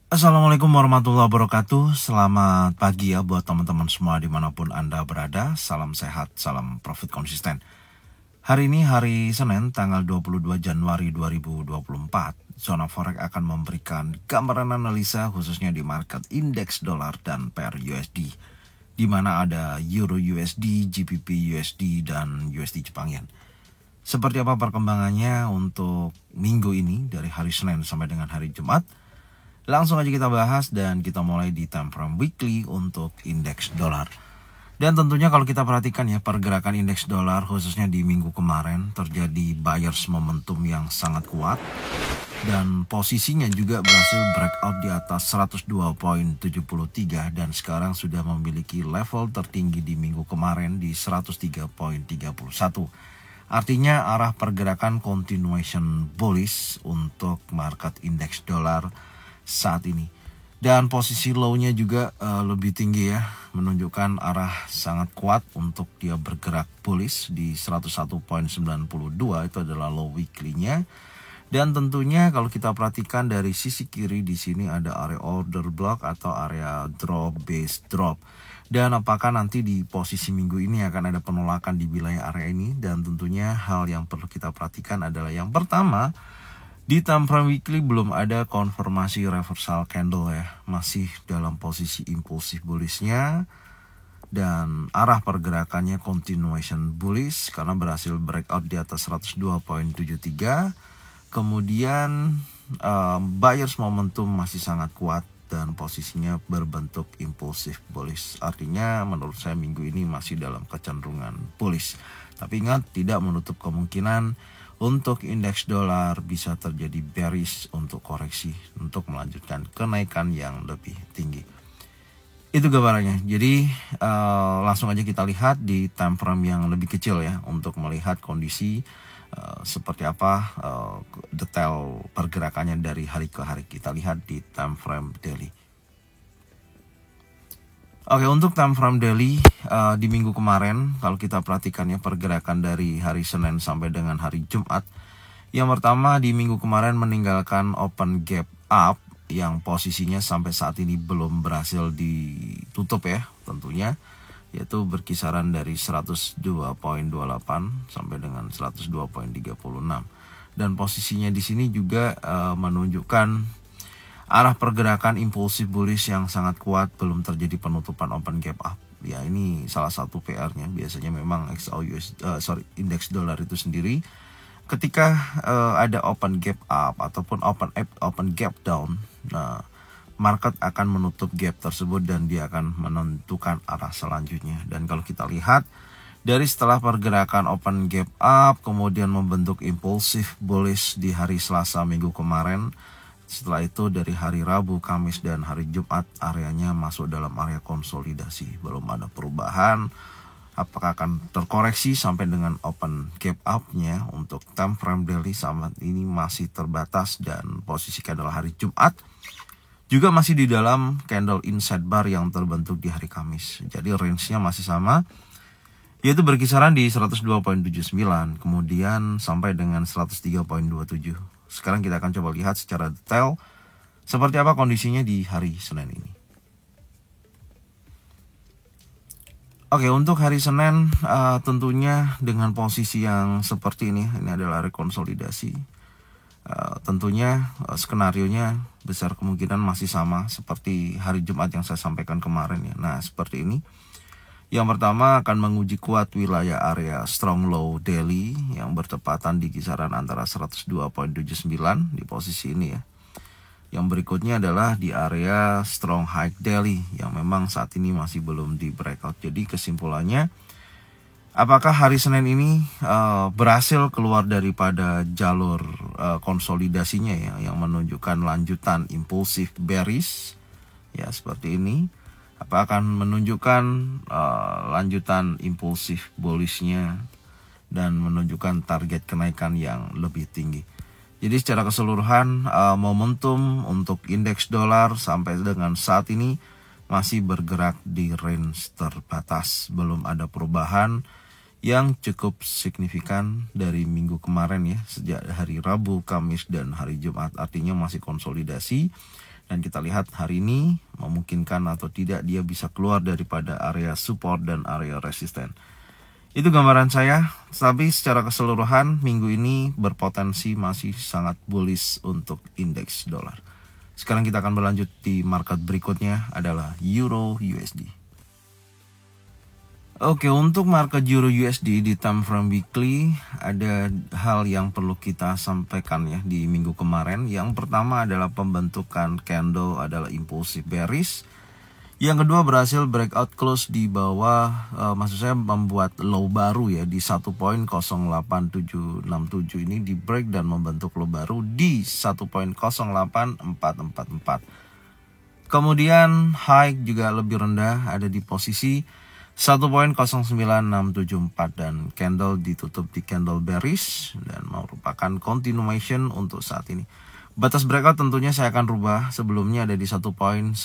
Assalamualaikum warahmatullahi wabarakatuh. Selamat pagi ya buat teman-teman semua dimanapun Anda berada. Salam sehat, salam profit konsisten. Hari ini hari Senin tanggal 22 Januari 2024. Zona Forex akan memberikan gambaran analisa khususnya di market indeks dolar dan pair USD, di mana ada Euro USD, GBP USD, dan USD Jepang Yen. Seperti apa perkembangannya untuk minggu ini dari hari Senin sampai dengan hari Jumat? Langsung aja kita bahas dan kita mulai di time frame weekly untuk indeks dolar. Dan tentunya kalau kita perhatikan ya, pergerakan indeks dolar khususnya di minggu kemarin terjadi buyers momentum yang sangat kuat. Dan posisinya juga berhasil breakout di atas 102.73 dan sekarang sudah memiliki level tertinggi di minggu kemarin di 103.31. Artinya arah pergerakan continuation bullish untuk market indeks dolar saat ini. Dan posisi low-nya juga lebih tinggi ya, menunjukkan arah sangat kuat untuk dia bergerak bullish di 101.92, itu adalah low weekly-nya. Dan tentunya kalau kita perhatikan dari sisi kiri di sini ada area order block atau area drop base drop. Dan apakah nanti di posisi minggu ini akan ada penolakan di wilayah area ini? Dan tentunya hal yang perlu kita perhatikan adalah yang pertama, di time frame weekly belum ada konfirmasi reversal candle ya, masih dalam posisi impulsif bullishnya. Dan arah pergerakannya continuation bullish karena berhasil breakout di atas 102.73. Kemudian buyers momentum masih sangat kuat dan posisinya berbentuk impulsif bullish. Artinya menurut saya minggu ini masih dalam kecenderungan bullish. Tapi ingat, tidak menutup kemungkinan untuk indeks dolar bisa terjadi bearish untuk koreksi untuk melanjutkan kenaikan yang lebih tinggi. Itu gambarannya. Jadi langsung aja kita lihat di time frame yang lebih kecil ya, untuk melihat kondisi seperti apa detail pergerakannya dari hari ke hari. Kita lihat di time frame daily. Oke, untuk time frame daily di minggu kemarin, kalau kita perhatikan ya pergerakan dari hari Senin sampai dengan hari Jumat. Yang pertama, di minggu kemarin meninggalkan open gap up yang posisinya sampai saat ini belum berhasil ditutup ya tentunya, yaitu berkisaran dari 102.28 sampai dengan 102.36. Dan posisinya di sini juga menunjukkan arah pergerakan impulsif bullish yang sangat kuat, belum terjadi penutupan open gap up. Ya, ini salah satu PR-nya. Biasanya memang indeks dolar itu sendiri ketika ada open gap up ataupun open gap down, nah market akan menutup gap tersebut dan dia akan menentukan arah selanjutnya. Dan kalau kita lihat dari setelah pergerakan open gap up kemudian membentuk impulsif bullish di hari Selasa minggu kemarin, setelah itu dari hari Rabu, Kamis, dan hari Jumat areanya masuk dalam area konsolidasi. Belum ada perubahan. Apakah akan terkoreksi sampai dengan open gap up-nya untuk time frame daily saat ini masih terbatas, dan posisi candle hari Jumat juga masih di dalam candle inside bar yang terbentuk di hari Kamis. Jadi range-nya masih sama, yaitu berkisaran di 102.79 kemudian sampai dengan 103.27. Sekarang kita akan coba lihat secara detail seperti apa kondisinya di hari Senin ini. Oke, untuk hari Senin tentunya dengan posisi yang seperti ini adalah rekonsolidasi. Tentunya skenarionya besar kemungkinan masih sama seperti hari Jumat yang saya sampaikan kemarin ya. Nah, seperti ini. Yang pertama akan menguji kuat wilayah area strong low daily yang bertepatan di kisaran antara 102.79 di posisi ini ya. Yang berikutnya adalah di area strong high daily yang memang saat ini masih belum di breakout. Jadi kesimpulannya, apakah hari Senin ini berhasil keluar daripada jalur konsolidasinya ya, yang menunjukkan lanjutan impulsif bearish ya seperti ini. Apa akan menunjukkan lanjutan impulsif bullishnya dan menunjukkan target kenaikan yang lebih tinggi. Jadi secara keseluruhan momentum untuk indeks dolar sampai dengan saat ini masih bergerak di range terbatas. Belum ada perubahan yang cukup signifikan dari minggu kemarin ya, sejak hari Rabu, Kamis, dan hari Jumat. Artinya masih konsolidasi Dan kita lihat hari ini memungkinkan atau tidak dia bisa keluar daripada area support dan area resisten. Itu gambaran saya, tapi secara keseluruhan minggu ini berpotensi masih sangat bullish untuk indeks dolar. Sekarang kita akan berlanjut di market berikutnya adalah Euro USD. Oke, untuk market Euro USD di time frame weekly ada hal yang perlu kita sampaikan ya di minggu kemarin. Yang pertama adalah pembentukan candle adalah impulsive bearish. Yang kedua berhasil breakout close di bawah, maksud saya membuat low baru ya di 1.08767 ini di break dan membentuk low baru di 1.08444. Kemudian high juga lebih rendah ada di posisi 1.09674 dan candle ditutup di candle bearish dan merupakan continuation untuk saat ini. Batas breakout tentunya saya akan rubah, sebelumnya ada di 1.10368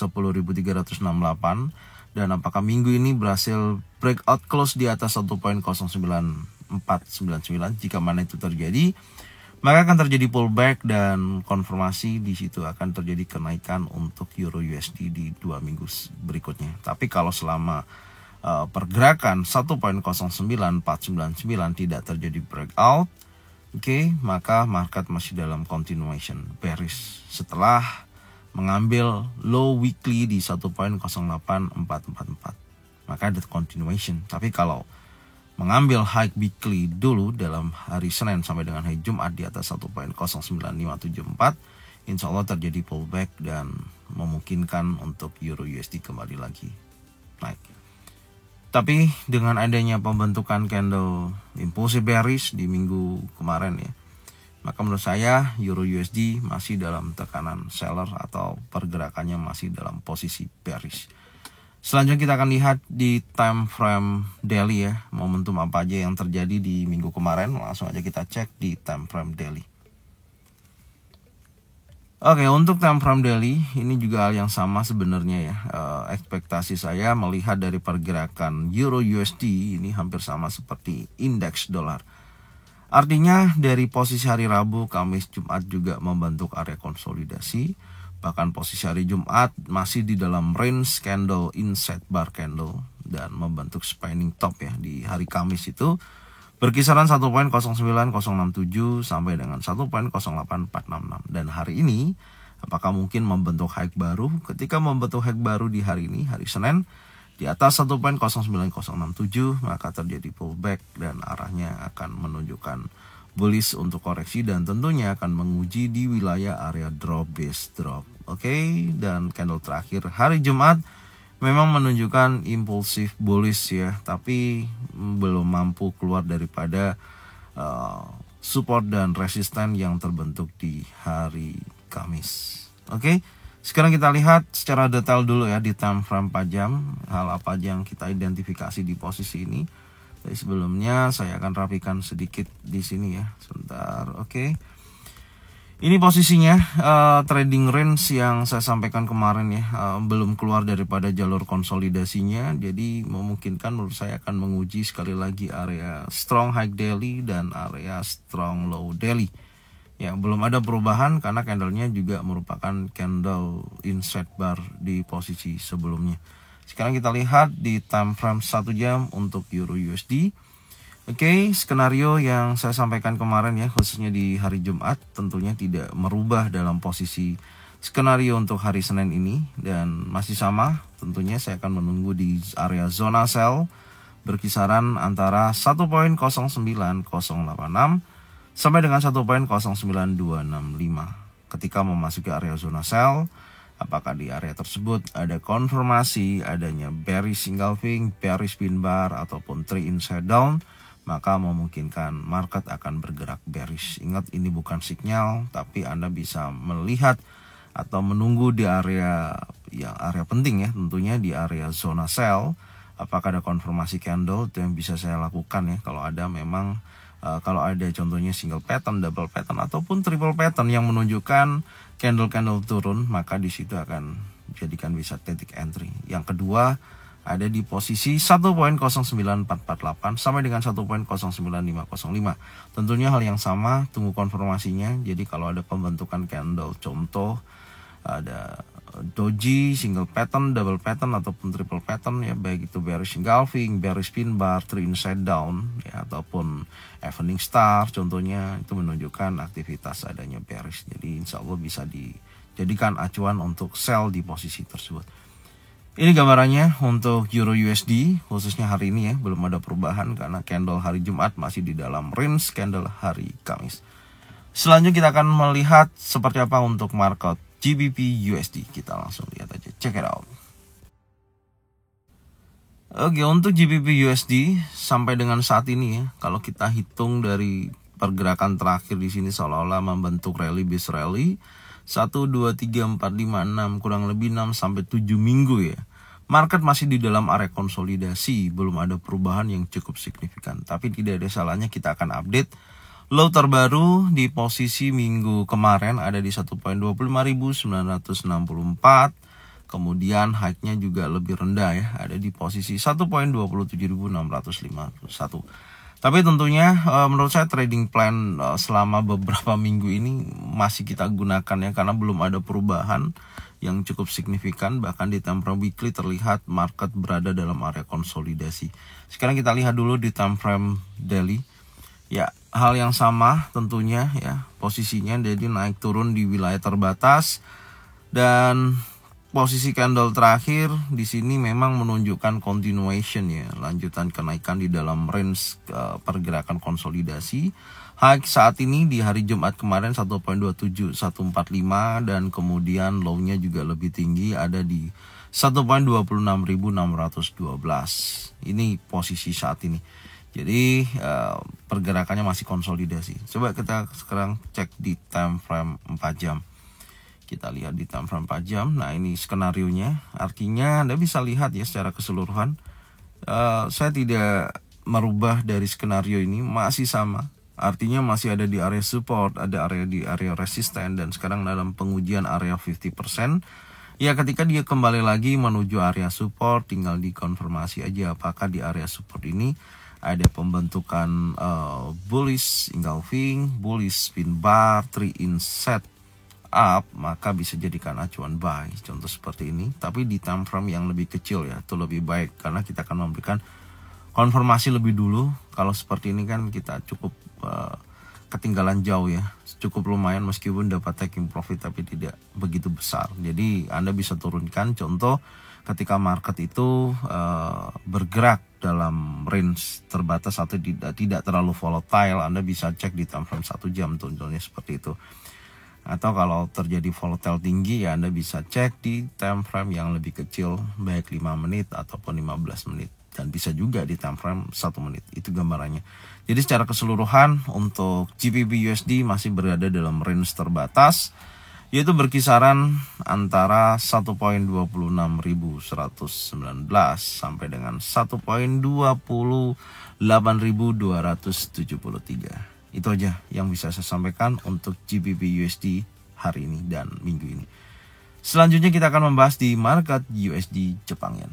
dan apakah minggu ini berhasil breakout close di atas 1.09499. Jika mana itu terjadi, maka akan terjadi pullback dan konfirmasi di situ akan terjadi kenaikan untuk Euro USD di 2 minggu berikutnya. Tapi kalau selama pergerakan 1.09499 tidak terjadi breakout, maka market masih dalam continuation bearish setelah mengambil low weekly di 1.08444. Maka ada continuation. Tapi kalau mengambil high weekly dulu dalam hari Senin sampai dengan hari Jumat di atas 1.09574, insya Allah terjadi pullback dan memungkinkan untuk Euro USD kembali lagi naik. Tapi dengan adanya pembentukan candle impulsive bearish di minggu kemarin ya, maka menurut saya Euro USD masih dalam tekanan seller atau pergerakannya masih dalam posisi bearish. Selanjutnya kita akan lihat di time frame daily ya, momentum apa aja yang terjadi di minggu kemarin. Langsung aja kita cek di time frame daily. Oke, untuk time frame daily ini juga hal yang sama sebenarnya ya. Ekspektasi saya melihat dari pergerakan Euro USD ini hampir sama seperti indeks dolar. Artinya dari posisi hari Rabu, Kamis, Jumat juga membentuk area konsolidasi. Bahkan posisi hari Jumat masih di dalam range candle inside bar candle dan membentuk spanning top ya di hari Kamis itu. Berkisaran 1.09067 sampai dengan 1.08466. Dan hari ini apakah mungkin membentuk high baru? Ketika membentuk high baru di hari ini, hari Senin, di atas 1.09067, maka terjadi pullback dan arahnya akan menunjukkan bullish untuk koreksi dan tentunya akan menguji di wilayah area drop base drop. Dan candle terakhir hari Jumat memang menunjukkan impulsif bullish ya, tapi belum mampu keluar daripada support dan resisten yang terbentuk di hari Kamis. Sekarang kita lihat secara detail dulu ya di time frame 4 jam, hal apa aja yang kita identifikasi di posisi ini. Jadi sebelumnya saya akan rapikan sedikit di sini ya, sebentar. Ini posisinya trading range yang saya sampaikan kemarin ya, belum keluar daripada jalur konsolidasinya. Jadi memungkinkan menurut saya akan menguji sekali lagi area strong high daily dan area strong low daily. Ya, belum ada perubahan karena candlenya juga merupakan candle inside bar di posisi sebelumnya. Sekarang kita lihat di time frame 1 jam untuk Euro USD. Skenario yang saya sampaikan kemarin ya, khususnya di hari Jumat, tentunya tidak merubah dalam posisi skenario untuk hari Senin ini dan masih sama. Tentunya saya akan menunggu di area zona sell berkisaran antara 1.09086 sampai dengan 1.09265. Ketika memasuki area zona sell, apakah di area tersebut ada konfirmasi adanya bearish engulfing, bearish pin bar ataupun 3 inside down, maka memungkinkan market akan bergerak bearish. Ingat, ini bukan sinyal, tapi Anda bisa melihat atau menunggu di area penting ya, tentunya di area zona sell. Apakah ada konfirmasi candle, itu yang bisa saya lakukan ya. Kalau ada memang kalau ada contohnya single pattern, double pattern ataupun triple pattern yang menunjukkan candle turun, maka di situ akan jadikan bisa titik entry. Yang kedua ada di posisi 1.09448 sampai dengan 1.09505. Tentunya hal yang sama, tunggu konfirmasinya. Jadi kalau ada pembentukan candle, contoh ada doji, single pattern, double pattern ataupun triple pattern ya, baik itu bearish engulfing, bearish pin bar, 3 inside down ya, ataupun evening star contohnya, itu menunjukkan aktivitas adanya bearish. Jadi insya Allah bisa dijadikan acuan untuk sell di posisi tersebut. Ini gambarannya untuk Euro USD khususnya hari ini ya, belum ada perubahan karena candle hari Jumat masih di dalam range candle hari Kamis. Selanjutnya kita akan melihat seperti apa untuk market GBP USD. Kita langsung lihat aja, check it out. Oke, untuk GBP USD sampai dengan saat ini ya, kalau kita hitung dari pergerakan terakhir di sini seolah-olah membentuk rally bis rally 1, 2, 3, 4, 5, 6 kurang lebih 6 sampai 7 minggu ya. Market masih di dalam area konsolidasi, belum ada perubahan yang cukup signifikan. Tapi tidak ada salahnya kita akan update low terbaru di posisi minggu kemarin ada di 1.25964. Kemudian high-nya juga lebih rendah ya, ada di posisi 1.27651. Tapi tentunya menurut saya trading plan selama beberapa minggu ini masih kita gunakan ya, karena belum ada perubahan yang cukup signifikan. Bahkan di time frame weekly terlihat market berada dalam area konsolidasi. Sekarang kita lihat dulu di time frame daily. Ya, hal yang sama tentunya ya, posisinya jadi naik turun di wilayah terbatas, dan posisi candle terakhir di sini memang menunjukkan continuation ya, lanjutan kenaikan di dalam range pergerakan konsolidasi. High saat ini di hari Jumat kemarin 1.27145 dan kemudian low-nya juga lebih tinggi ada di 1.26612. Ini posisi saat ini. Jadi pergerakannya masih konsolidasi. Coba kita sekarang cek di time frame 4 jam. Kita lihat di time frame 4 jam. Nah, ini skenarionya. Artinya Anda bisa lihat ya secara keseluruhan. Saya tidak merubah dari skenario ini, masih sama. Artinya masih ada di area support, ada area di area resisten, dan sekarang dalam pengujian area 50%. Ya, ketika dia kembali lagi menuju area support, tinggal dikonfirmasi aja apakah di area support ini ada pembentukan bullish engulfing, bullish spin bar, 3 in set up, maka bisa jadikan acuan buy. Contoh seperti ini. Tapi di time frame yang lebih kecil ya, itu lebih baik karena kita akan memberikan konfirmasi lebih dulu. Kalau seperti ini kan kita cukup ketinggalan jauh ya, cukup lumayan meskipun dapat taking profit tapi tidak begitu besar. Jadi Anda bisa turunkan, contoh ketika market itu bergerak dalam range terbatas atau tidak terlalu volatile, Anda bisa cek di time frame 1 jam contohnya seperti itu. Atau kalau terjadi volatile tinggi ya Anda bisa cek di time frame yang lebih kecil, baik 5 menit ataupun 15 menit. Dan bisa juga di time frame 1 menit. Itu gambarannya. Jadi secara keseluruhan untuk GBP USD masih berada dalam range terbatas, yaitu berkisaran antara 1.26119 sampai dengan 1.28273. Itu aja yang bisa saya sampaikan untuk GBP USD hari ini dan minggu ini. Selanjutnya kita akan membahas di market USD Jepang Yen.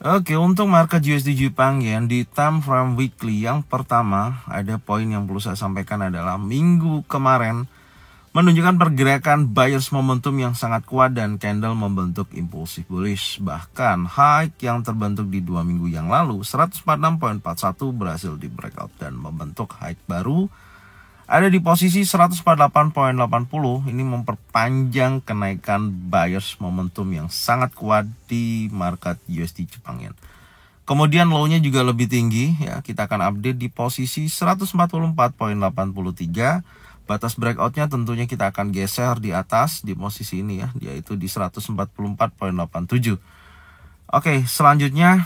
Oke, untuk market USD Jepang Yen di time frame weekly yang pertama, ada poin yang perlu saya sampaikan adalah minggu kemarin menunjukkan pergerakan buyers momentum yang sangat kuat dan candle membentuk impulsif bullish. Bahkan high yang terbentuk di 2 minggu yang lalu 146.41 berhasil di breakout dan membentuk high baru ada di posisi 148.80. Ini memperpanjang kenaikan buyers momentum yang sangat kuat di market USD Jepang Yen. Kemudian low-nya juga lebih tinggi ya, kita akan update di posisi 144.83. Batas breakout-nya tentunya kita akan geser di atas di posisi ini ya, yaitu di 144.87. Oke, selanjutnya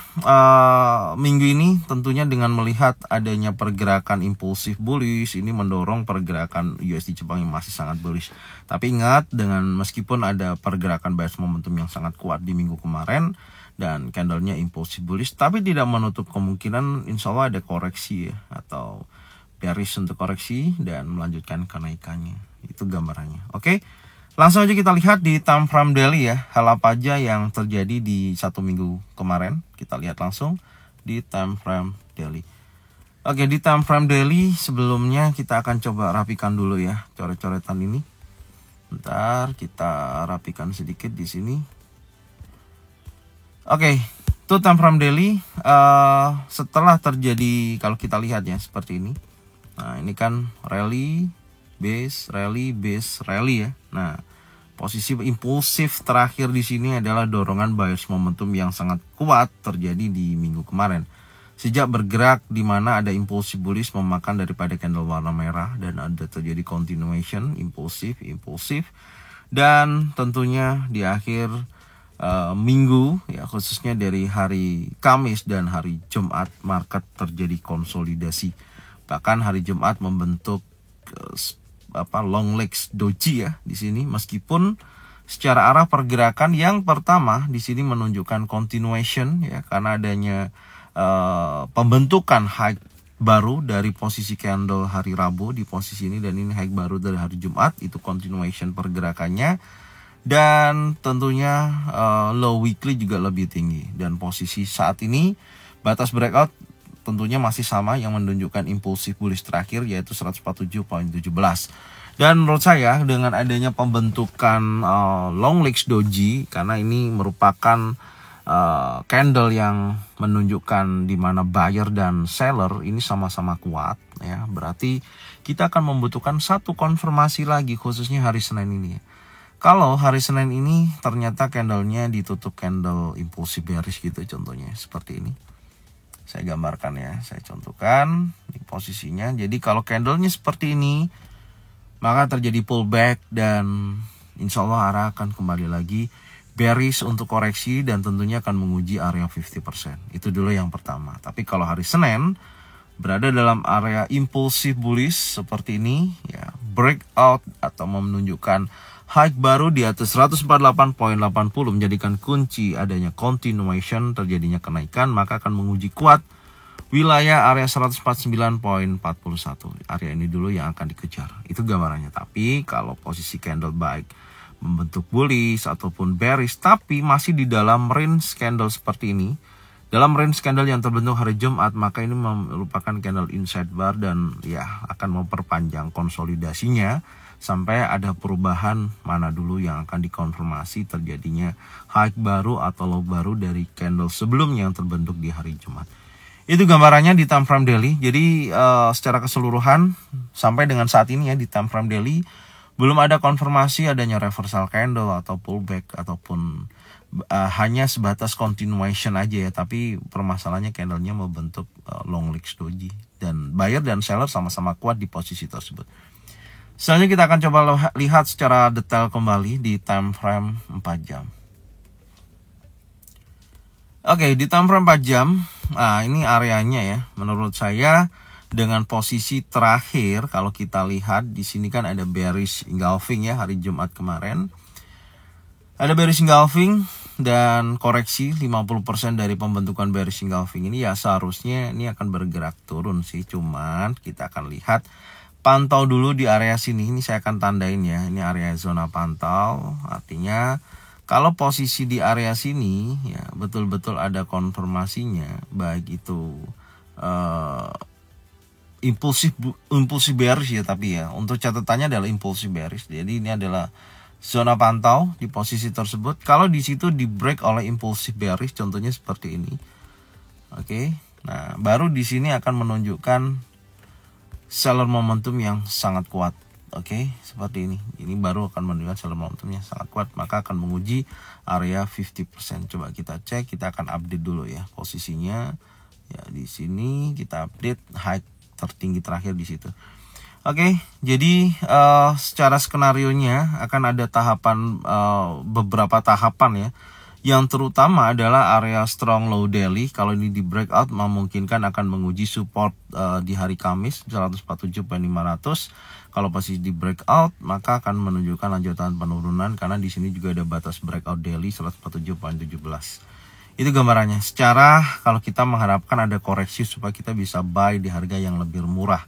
minggu ini tentunya dengan melihat adanya pergerakan impulsif bullish, ini mendorong pergerakan USD Jepang yang masih sangat bullish. Tapi ingat, dengan meskipun ada pergerakan buyers momentum yang sangat kuat di minggu kemarin dan candlenya impulsif bullish, tapi tidak menutup kemungkinan insya Allah ada koreksi ya, atau bearish untuk koreksi dan melanjutkan kenaikannya. Itu gambarannya. Oke. Langsung aja kita lihat di time frame daily ya, hal apa aja yang terjadi di 1 minggu kemarin. Kita lihat langsung di time frame daily. Oke, di time frame daily sebelumnya kita akan coba rapikan dulu ya coret-coretan ini. Bentar, kita rapikan sedikit di sini. Oke, itu time frame daily. Setelah terjadi, kalau kita lihat ya seperti ini. Nah, ini kan rally, base, rally ya. Nah, posisi impulsif terakhir di sini adalah dorongan buyers momentum yang sangat kuat terjadi di minggu kemarin. Sejak bergerak di mana ada impulsif bullish memakan daripada candle warna merah dan ada terjadi continuation impulsif dan tentunya di akhir minggu ya, khususnya dari hari Kamis dan hari Jumat market terjadi konsolidasi. Bahkan hari Jumat membentuk long legs doji ya di sini, meskipun secara arah pergerakan yang pertama di sini menunjukkan continuation ya, karena adanya pembentukan high baru dari posisi candle hari Rabu di posisi ini, dan ini high baru dari hari Jumat, itu continuation pergerakannya. Dan tentunya low weekly juga lebih tinggi, dan posisi saat ini batas breakout tentunya masih sama yang menunjukkan impulsif bullish terakhir yaitu 147.17. Dan menurut saya dengan adanya pembentukan long legs doji, karena ini merupakan candle yang menunjukkan di mana buyer dan seller ini sama-sama kuat ya, berarti kita akan membutuhkan satu konfirmasi lagi khususnya hari Senin ini ya. Kalau hari Senin ini ternyata candlenya ditutup candle impulsif bearish gitu, contohnya seperti ini. Saya gambarkan ya, saya contohkan di posisinya. Jadi kalau candlenya seperti ini, maka terjadi pullback dan insya Allah arah akan kembali lagi bearish untuk koreksi dan tentunya akan menguji area 50%. Itu dulu yang pertama. Tapi kalau hari Senin berada dalam area impulsif bullish seperti ini ya, breakout atau menunjukkan high baru di atas 148.80 menjadikan kunci adanya continuation terjadinya kenaikan, maka akan menguji kuat wilayah area 149.41. Area ini dulu yang akan dikejar. Itu gambarannya. Tapi kalau posisi candle baik membentuk bullish ataupun bearish tapi masih di dalam range candle seperti ini, dalam range candle yang terbentuk hari Jumat, maka ini merupakan candle inside bar dan ya akan memperpanjang konsolidasinya sampai ada perubahan mana dulu yang akan dikonfirmasi terjadinya high baru atau low baru dari candle sebelumnya yang terbentuk di hari Jumat. Itu gambarannya di time frame daily. Jadi secara keseluruhan sampai dengan saat ini ya di time frame daily belum ada konfirmasi adanya reversal candle atau pullback ataupun hanya sebatas continuation aja ya, tapi permasalahannya candlenya membentuk long legs doji dan buyer dan seller sama-sama kuat di posisi tersebut. Selanjutnya kita akan coba lihat secara detail kembali di time frame 4 jam. Oke, di time frame 4 jam, nah ini areanya ya. Menurut saya dengan posisi terakhir kalau kita lihat di sini kan ada bearish engulfing ya hari Jumat kemarin. Ada bearish engulfing dan koreksi 50% dari pembentukan bearish engulfing ini ya seharusnya ini akan bergerak turun sih, cuman kita akan lihat pantau dulu di area sini. Ini saya akan tandain ya, ini area zona pantau. Artinya kalau posisi di area sini ya betul-betul ada konfirmasinya, baik itu impulsif bearish ya, tapi ya untuk catatannya adalah impulsif bearish. Jadi ini adalah zona pantau di posisi tersebut. Kalau di situ di break oleh impulsif bearish contohnya seperti ini. Oke. Nah, baru di sini akan menunjukkan seller momentum yang sangat kuat. Oke, seperti ini. Ini baru akan menunjukkan seller momentum yang sangat kuat, maka akan menguji area 50%. Coba kita cek, kita akan update dulu ya posisinya. Ya, di sini kita update high tertinggi terakhir di situ. Oke, jadi secara skenarionya akan ada tahapan beberapa tahapan ya. Yang terutama adalah area strong low daily. Kalau ini di breakout memungkinkan akan menguji support di hari Kamis 147.500. Kalau posisi di breakout maka akan menunjukkan lanjutan penurunan karena di sini juga ada batas breakout daily 147.17. Itu gambarannya. Secara kalau kita mengharapkan ada koreksi supaya kita bisa buy di harga yang lebih murah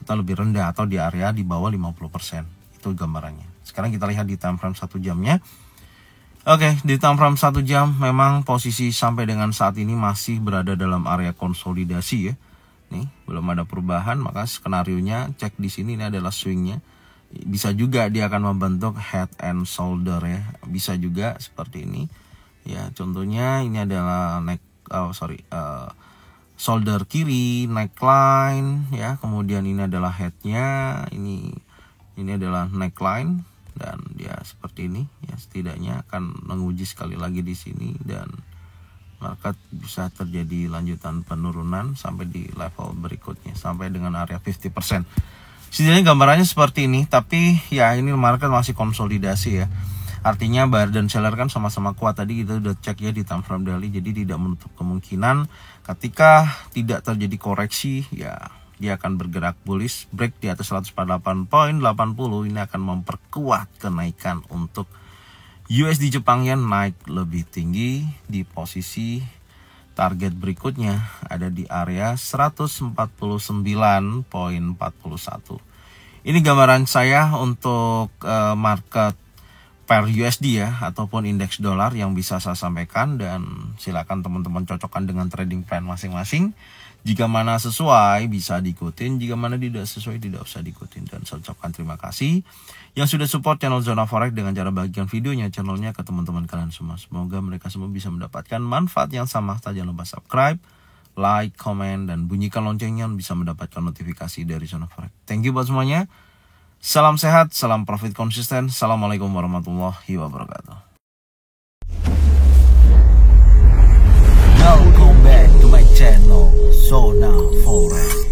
atau lebih rendah atau di area di bawah 50%. Itu gambarannya. Sekarang kita lihat di time frame 1 jamnya. Oke, di time frame 1 jam memang posisi sampai dengan saat ini masih berada dalam area konsolidasi ya. Nih, belum ada perubahan, maka skenarionya cek di sini ini adalah swingnya. Bisa juga dia akan membentuk head and shoulder ya, bisa juga seperti ini ya. Contohnya ini adalah shoulder kiri, neckline ya, kemudian ini adalah headnya, ini adalah neckline, dan dia seperti ini ya. Setidaknya akan menguji sekali lagi di sini, dan market bisa terjadi lanjutan penurunan sampai di level berikutnya sampai dengan area 50%. Setidaknya gambarannya seperti ini, tapi ya ini market masih konsolidasi ya. Artinya buyer dan seller kan sama-sama kuat. Tadi kita udah cek ya di time frame daily, jadi tidak menutup kemungkinan ketika tidak terjadi koreksi ya dia akan bergerak bullish, break di atas 148.80 ini akan memperkuat kenaikan untuk USD Jepang Yen naik lebih tinggi. Di posisi target berikutnya ada di area 149.41. Ini gambaran saya untuk market pair USD ya, ataupun indeks dolar yang bisa saya sampaikan, dan silakan teman-teman cocokkan dengan trading plan masing-masing. Jika mana sesuai bisa diikutin, jika mana tidak sesuai tidak usah diikutin. Dan saya ucapkan terima kasih yang sudah support channel Zona Forex dengan cara bagikan videonya channelnya ke teman-teman kalian semua. Semoga mereka semua bisa mendapatkan manfaat yang sama. Jangan lupa subscribe, like, comment, dan bunyikan loncengnya bisa mendapatkan notifikasi dari Zona Forex. Thank you buat semuanya. Salam sehat, salam profit konsisten. Assalamualaikum warahmatullahi wabarakatuh. Welcome back to my channel Zona Forex.